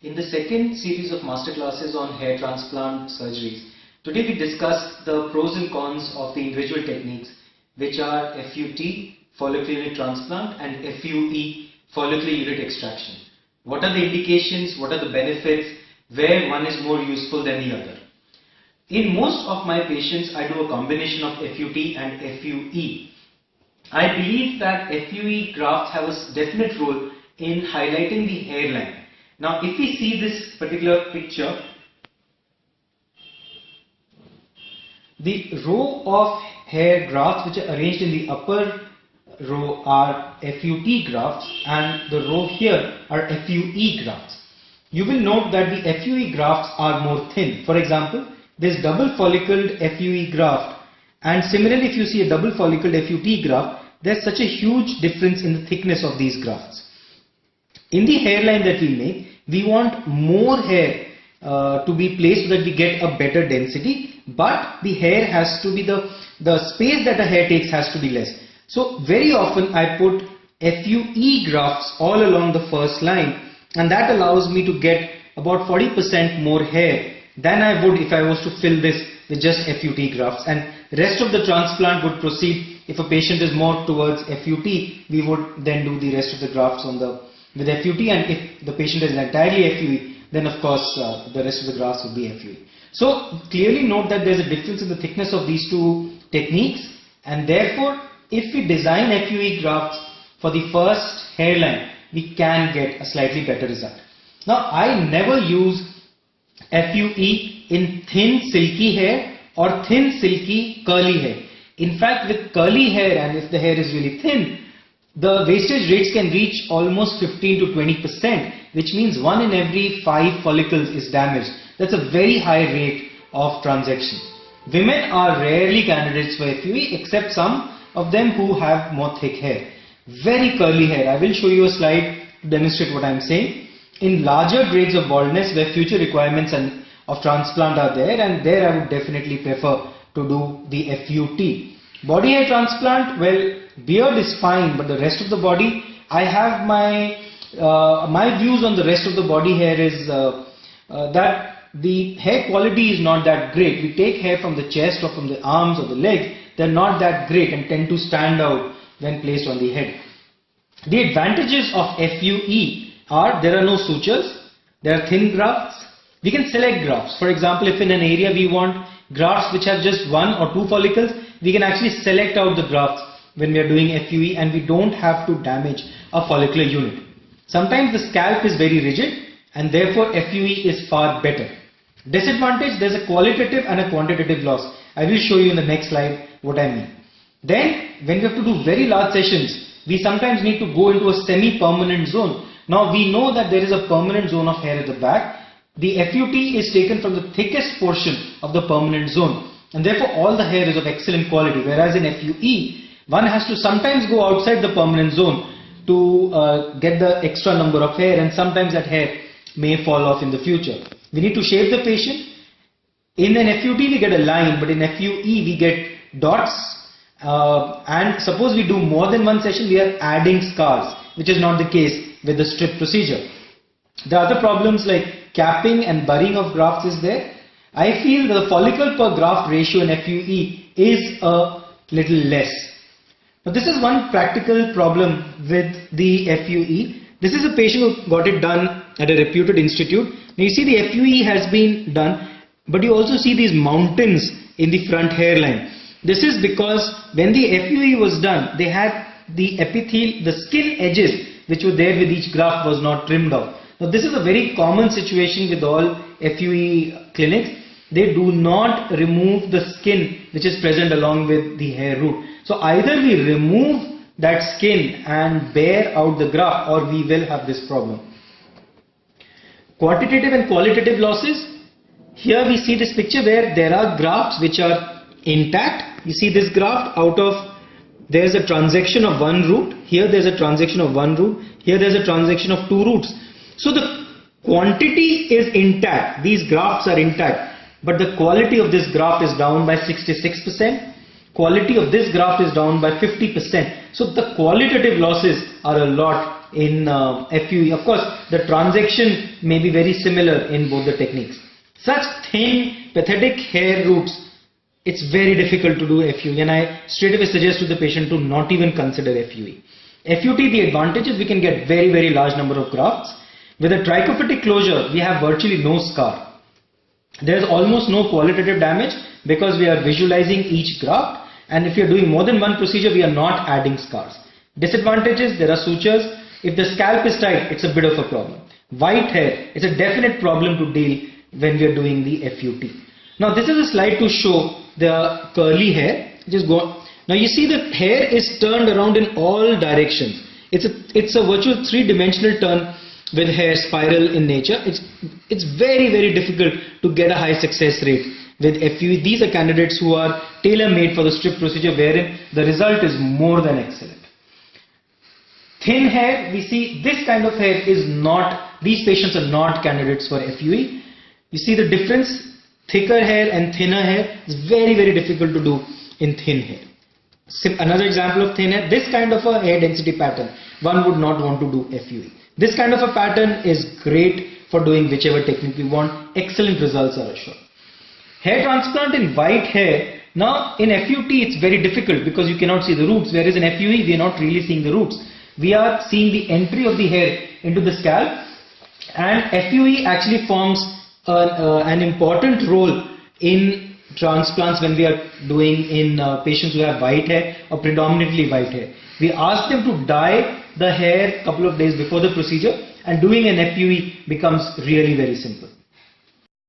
In the second series of masterclasses on hair transplant surgeries, today we discuss the pros and cons of the individual techniques, which are FUT, follicular unit transplant, and FUE, follicular unit extraction. What are the indications, what are the benefits, where one is more useful than the other. In most of my patients, I do a combination of FUT and FUE. I believe that FUE grafts have a definite role in highlighting the hairline. Now, if we see this particular picture, the row of hair grafts which are arranged in the upper row are FUT grafts and the row here are FUE grafts. You will note that the FUE grafts are more thin. For example, this double follicled FUE graft, and similarly if you see a double follicled FUT graft, there's such a huge difference in the thickness of these grafts. In the hairline that we make, we want more hair to be placed so that we get a better density, but the hair has to be the space that a hair takes has to be less. So very often I put FUE grafts all along the first line, and that allows me to get about 40% more hair than I would if I was to fill this with just FUT grafts, and rest of the transplant would proceed. If a patient is more towards FUT, we would then do the rest of the grafts with FUT, and if the patient is entirely FUE, then of course the rest of the grafts would be FUE. So clearly note that there is a difference in the thickness of these two techniques, and therefore if we design FUE grafts for the first hairline, we can get a slightly better result. Now, I never use FUE in thin silky hair or thin silky curly hair. In fact, with curly hair, and if the hair is really thin, the wastage rates can reach almost 15 to 20%, which means 1 in every 5 follicles is damaged. That's a very high rate of transection. Women are rarely candidates for FUE, except some of them who have more thick hair. Very curly hair. I will show you a slide to demonstrate what I am saying. In larger grades of baldness where future requirements of transplant are there, and there I would definitely prefer to do the FUT. Body hair transplant, well, beard is fine, but the rest of the body, I have my views on the rest of the body hair is that the hair quality is not that great. We take hair from the chest or from the arms or the legs, they're not that great and tend to stand out when placed on the head. The advantages of FUE are there are no sutures, there are thin grafts. We can select grafts. For example, if in an area we want grafts which have just 1 or 2 follicles, we can actually select out the grafts when we are doing FUE, and we don't have to damage a follicular unit. Sometimes the scalp is very rigid, and therefore FUE is far better. Disadvantage, there's a qualitative and a quantitative loss. I will show you in the next slide what I mean. Then, when we have to do very large sessions, we sometimes need to go into a semi-permanent zone. Now we know that there is a permanent zone of hair at the back. The FUT is taken from the thickest portion of the permanent zone, and therefore all the hair is of excellent quality, whereas in FUE, one has to sometimes go outside the permanent zone to get the extra number of hair, and sometimes that hair may fall off in the future. We need to shave the patient. In an FUT we get a line, but in FUE we get dots, and suppose we do more than one session, we are adding scars, which is not the case with the strip procedure. The other problems like capping and burying of grafts is there. I feel the follicle per graft ratio in FUE is a little less. Now this is one practical problem with the FUE. This is a patient who got it done at a reputed institute. Now you see the FUE has been done, but you also see these mountains in the front hairline. This is because when the FUE was done, they had the epithelial, the skin edges which were there with each graft was not trimmed out. Now this is a very common situation with all FUE clinics. They do not remove the skin which is present along with the hair root. So either we remove that skin and bear out the graft, or we will have this problem. Quantitative and qualitative losses. Here we see this picture where there are grafts which are intact. You see this graft there is a transection of 1 root. Here there is a transection of 1 root. Here there is a transection of 2 roots. So the quantity is intact. These grafts are intact. But the quality of this graft is down by 66%. Quality of this graft is down by 50%. So the qualitative losses are a lot in FUE. Of course, the transaction may be very similar in both the techniques. Such thin, pathetic hair roots, it's very difficult to do FUE, and I straight away suggest to the patient to not even consider FUE. FUT, the advantage is we can get very, very large number of grafts. With a trichophytic closure, we have virtually no scar. There is almost no qualitative damage because we are visualizing each graft, and if you are doing more than one procedure, we are not adding scars. Disadvantages, there are sutures. If the scalp is tight, it's a bit of a problem. White hair, it's a definite problem to deal when we are doing the FUT. Now this is a slide to show the curly hair. Just go. Now you see the hair is turned around in all directions. It's a virtual three-dimensional turn with hair spiral in nature. It's very, very difficult to get a high success rate with FUE. These are candidates who are tailor-made for the strip procedure, wherein the result is more than excellent. Thin hair, we see this kind of hair is not, these patients are not candidates for FUE. You see the difference, thicker hair and thinner hair is very, very difficult to do in thin hair. Another example of thin hair, this kind of a hair density pattern, one would not want to do FUE. This kind of a pattern is great for doing whichever technique we want. Excellent results are assured. Hair transplant in white hair, now in FUT it's very difficult because you cannot see the roots, whereas in FUE we are not really seeing the roots. We are seeing the entry of the hair into the scalp, and FUE actually forms an important role in transplants when we are doing in patients who have white hair or predominantly white hair. We ask them to dye the hair a couple of days before the procedure, and doing an FUE becomes really very simple.